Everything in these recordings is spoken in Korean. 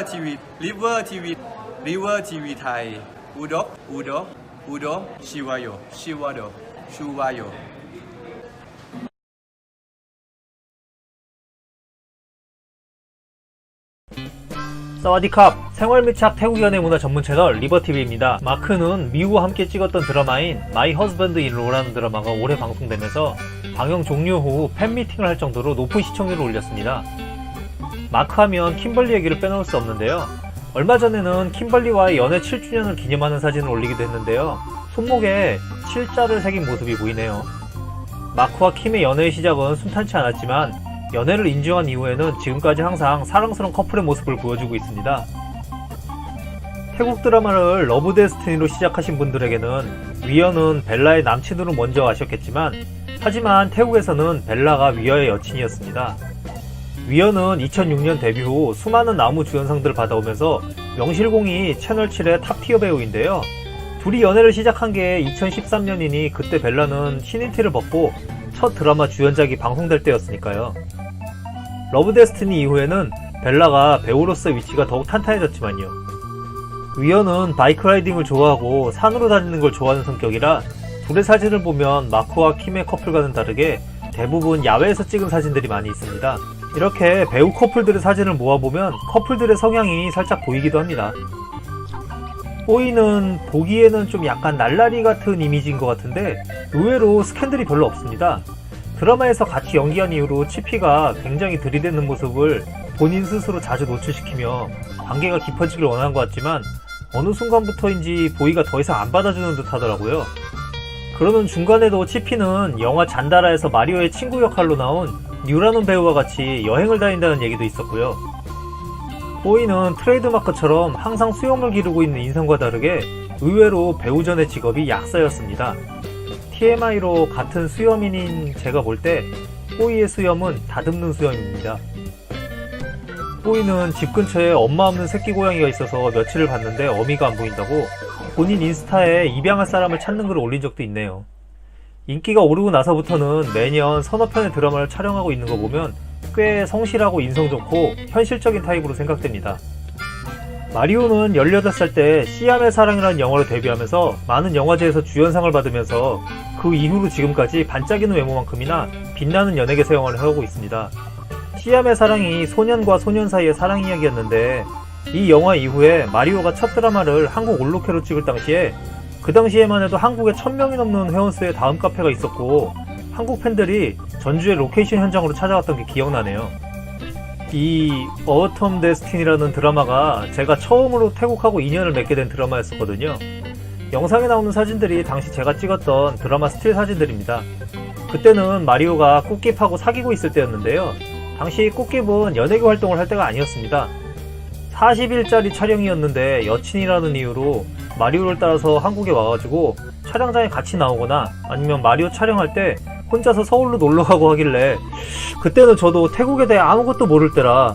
리버 TV, 리버 TV, 리버 TV 타이. 우독, 우독, 우독, 시와요, 시와요, 슈와요. 사와디캅! 생활 밀착 태국 연애 문화 전문 채널 리버TV입니다. 마크는 미우와 함께 찍었던 드라마인 마이 허즈밴드 인 로라는 드라마가 올해 방송되면서 방영 종료 후 팬미팅을 할 정도로 높은 시청률을 올렸습니다. 마크 하면 킴벌리 얘기를 빼놓을 수 없는데요. 얼마 전에는 킴벌리와의 연애 7주년을 기념하는 사진을 올리기도 했는데요. 손목에 7자를 새긴 모습이 보이네요. 마크와 킴의 연애의 시작은 순탄치 않았지만 연애를 인정한 이후에는 지금까지 항상 사랑스러운 커플의 모습을 보여주고 있습니다. 태국 드라마를 러브 데스티니로 시작하신 분들에게는 위어는 벨라의 남친으로 먼저 아셨겠지만 하지만 태국에서는 벨라가 위어의 여친이었습니다. 위어는 2006년 데뷔 후 수많은 나무 주연상들을 받아오면서 명실공히 채널7의 탑티어 배우인데요. 둘이 연애를 시작한 게 2013년이니 그때 벨라는 신인 티를 벗고 첫 드라마 주연작이 방송될 때였으니까요. 러브 데스티니 이후에는 벨라가 배우로서의 위치가 더욱 탄탄해졌지만요. 위어는 바이크 라이딩을 좋아하고 산으로 다니는 걸 좋아하는 성격이라 둘의 사진을 보면 마크와 킴의 커플과는 다르게 대부분 야외에서 찍은 사진들이 많이 있습니다. 이렇게 배우 커플들의 사진을 모아보면 커플들의 성향이 살짝 보이기도 합니다. 뽀이는 보기에는 좀 약간 날라리 같은 이미지인 것 같은데 의외로 스캔들이 별로 없습니다. 드라마에서 같이 연기한 이후로 치피가 굉장히 들이대는 모습을 본인 스스로 자주 노출시키며 관계가 깊어지길 원한 것 같지만 어느 순간부터인지 보이가 더 이상 안 받아주는 듯 하더라고요. 그러는 중간에도 치피는 영화 잔다라에서 마리오의 친구 역할로 나온 뉴라논 배우와 같이 여행을 다닌다는 얘기도 있었고요. 뽀이는 트레이드마크처럼 항상 수염을 기르고 있는 인상과 다르게 의외로 배우 전의 직업이 약사였습니다. TMI로 같은 수염인인 제가 볼 때 뽀이의 수염은 다듬는 수염입니다. 뽀이는 집 근처에 엄마 없는 새끼 고양이가 있어서 며칠을 봤는데 어미가 안 보인다고 본인 인스타에 입양할 사람을 찾는 글을 올린 적도 있네요. 인기가 오르고 나서부터는 매년 서너 편의 드라마를 촬영하고 있는 거 보면 꽤 성실하고 인성 좋고 현실적인 타입으로 생각됩니다. 마리오는 18살 때 시암의 사랑이라는 영화로 데뷔하면서 많은 영화제에서 주연상을 받으면서 그 이후로 지금까지 반짝이는 외모만큼이나 빛나는 연예계에서 영화를 하고 있습니다. 시암의 사랑이 소년과 소년 사이의 사랑 이야기였는데 이 영화 이후에 마리오가 첫 드라마를 한국 올로케로 찍을 당시에 그 당시에만 해도 한국에 1000명이 넘는 회원수의 다음 카페가 있었고 한국 팬들이 전주의 로케이션 현장으로 찾아왔던 게 기억나네요. 이 어텀 데스티니라는 드라마가 제가 처음으로 태국하고 인연을 맺게 된 드라마였었거든요. 영상에 나오는 사진들이 당시 제가 찍었던 드라마 스틸 사진들입니다. 그때는 마리오가 꽃깁하고 사귀고 있을 때였는데요. 당시 꽃깁은 연예계 활동을 할 때가 아니었습니다. 40일짜리 촬영이었는데 여친이라는 이유로 마리오를 따라서 한국에 와가지고 촬영장에 같이 나오거나 아니면 마리오 촬영할 때 혼자서 서울로 놀러가고 하길래 그때는 저도 태국에 대해 아무것도 모를 때라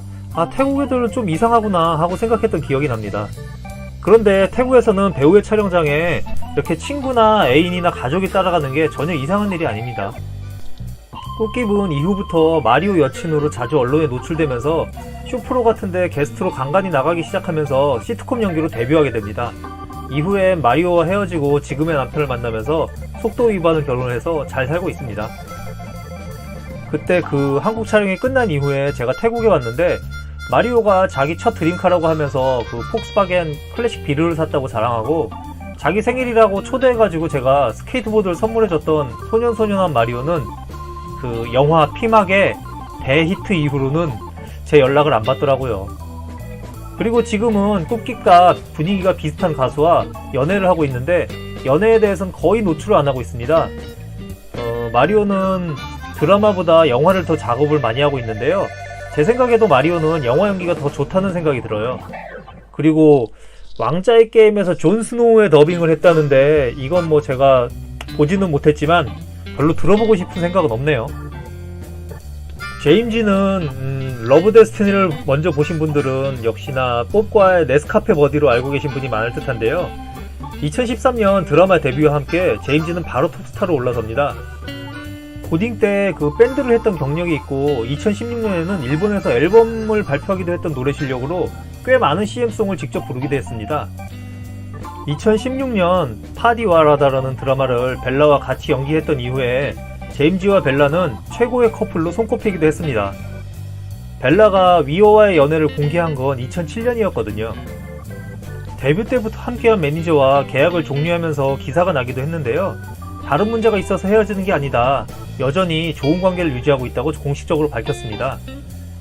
태국 애들은 좀 이상하구나 하고 생각했던 기억이 납니다. 그런데 태국에서는 배우의 촬영장에 이렇게 친구나 애인이나 가족이 따라가는 게 전혀 이상한 일이 아닙니다. 꽃깁은 이후부터 마리오 여친으로 자주 언론에 노출되면서 쇼프로 같은데 게스트로 간간히 나가기 시작하면서 시트콤 연기로 데뷔하게 됩니다. 이후엔 마리오와 헤어지고 지금의 남편을 만나면서 속도 위반을 결혼해서 잘 살고 있습니다. 그때 그 한국 촬영이 끝난 이후에 제가 태국에 왔는데 마리오가 자기 첫 드림카라고 하면서 그 폭스바겐 클래식 비루를 샀다고 자랑하고 자기 생일이라고 초대해가지고 제가 스케이트보드를 선물해줬던 소년소년한 마리오는 그 영화 피막의 대히트 이후로는 제 연락을 안 받더라고요. 그리고 지금은 꽃깃과 분위기가 비슷한 가수와 연애를 하고 있는데 연애에 대해서는 거의 노출을 안 하고 있습니다. 마리오는 드라마보다 영화를 더 작업을 많이 하고 있는데요. 제 생각에도 마리오는 영화 연기가 더 좋다는 생각이 들어요. 그리고 왕자의 게임에서 존 스노우의 더빙을 했다는데 이건 뭐 제가 보지는 못했지만 별로 들어보고 싶은 생각은 없네요. 제임지는 러브 데스티니를 먼저 보신 분들은 역시나 pop과의 네스카페 버디로 알고 계신 분이 많을 듯한데요. 2013년 드라마 데뷔와 함께 제임지는 바로 톱스타로 올라섭니다. 고딩 때 그 밴드를 했던 경력이 있고 2016년에는 일본에서 앨범을 발표하기도 했던 노래 실력으로 꽤 많은 CM송을 직접 부르기도 했습니다. 2016년 파디와라다라는 드라마를 벨라와 같이 연기했던 이후에 제임지와 벨라는 최고의 커플로 손꼽히기도 했습니다. 벨라가 위어와의 연애를 공개한 건 2007년이었거든요. 데뷔 때부터 함께한 매니저와 계약을 종료하면서 기사가 나기도 했는데요. 다른 문제가 있어서 헤어지는 게 아니다. 여전히 좋은 관계를 유지하고 있다고 공식적으로 밝혔습니다.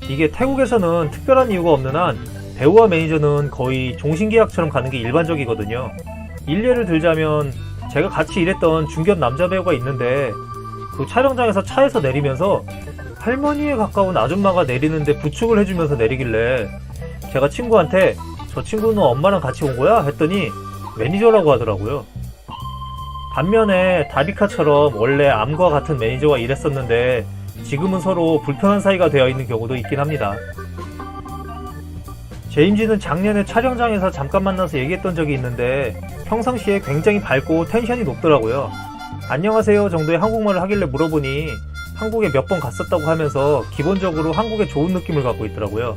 이게 태국에서는 특별한 이유가 없는 한 배우와 매니저는 거의 종신계약처럼 가는 게 일반적이거든요. 일례를 들자면 제가 같이 일했던 중견 남자 배우가 있는데 그 촬영장에서 차에서 내리면서 할머니에 가까운 아줌마가 내리는데 부축을 해주면서 내리길래 제가 친구한테 저 친구는 엄마랑 같이 온 거야? 했더니 매니저라고 하더라고요. 반면에 다비카처럼 원래 암과 같은 매니저와 일했었는데 지금은 서로 불편한 사이가 되어 있는 경우도 있긴 합니다. 제임지는 작년에 촬영장에서 잠깐 만나서 얘기했던 적이 있는데 평상시에 굉장히 밝고 텐션이 높더라고요. 안녕하세요 정도의 한국말을 하길래 물어보니 한국에 몇 번 갔었다고 하면서 기본적으로 한국에 좋은 느낌을 갖고 있더라고요.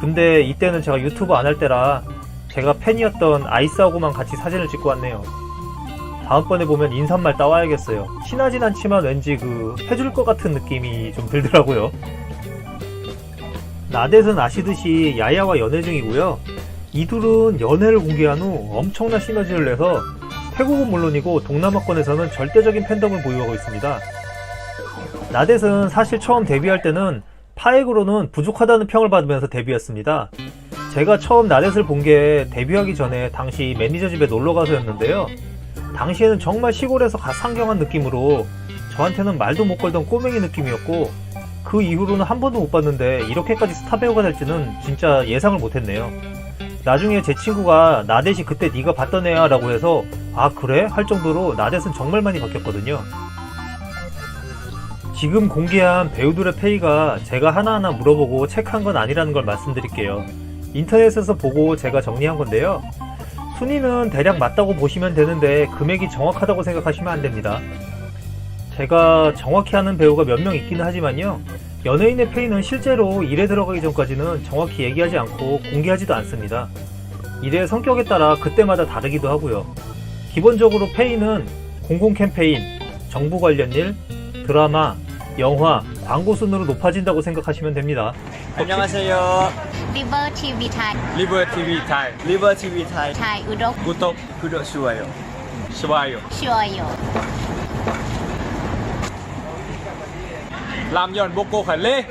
근데 이때는 제가 유튜브 안 할 때라 제가 팬이었던 아이스하고만 같이 사진을 찍고 왔네요. 다음번에 보면 인사말 따와야겠어요. 친하진 않지만 왠지 해줄 것 같은 느낌이 좀 들더라고요. 나댓은 아시듯이 야야와 연애 중이고요. 이 둘은 연애를 공개한 후 엄청난 시너지를 내서 태국은 물론이고 동남아권에서는 절대적인 팬덤을 보유하고 있습니다. 나댓은 사실 처음 데뷔할 때는 파액으로는 부족하다는 평을 받으면서 데뷔했습니다. 제가 처음 나댓을 본 게 데뷔하기 전에 당시 매니저 집에 놀러가서였는데요. 당시에는 정말 시골에서 상경한 느낌으로 저한테는 말도 못 걸던 꼬맹이 느낌이었고 그 이후로는 한 번도 못 봤는데 이렇게까지 스타 배우가 될지는 진짜 예상을 못했네요. 나중에 제 친구가 나댓이 그때 네가 봤던 애야 라고 해서 아 그래? 할 정도로 나댓은 정말 많이 바뀌었거든요. 지금 공개한 배우들의 페이가 제가 하나하나 물어보고 체크한 건 아니라는 걸 말씀드릴게요. 인터넷에서 보고 제가 정리한 건데요. 순위는 대략 맞다고 보시면 되는데 금액이 정확하다고 생각하시면 안 됩니다. 제가 정확히 아는 배우가 몇 명 있기는 하지만요. 연예인의 페이는 실제로 일에 들어가기 전까지는 정확히 얘기하지 않고 공개하지도 않습니다. 일의 성격에 따라 그때마다 다르기도 하고요. 기본적으로 페이는 공공 캠페인, 정부 관련 일, 드라마, 영화, 광고 순으로 높아진다고 생각하시면 됩니다. 안녕하세요. 리버 TV Thai. 리버 TV 타이. 리버 TV 타이. Thai 구독 구독. 구독 좋아요. 좋아요. 좋아요. làm giòn bô cô khởi lê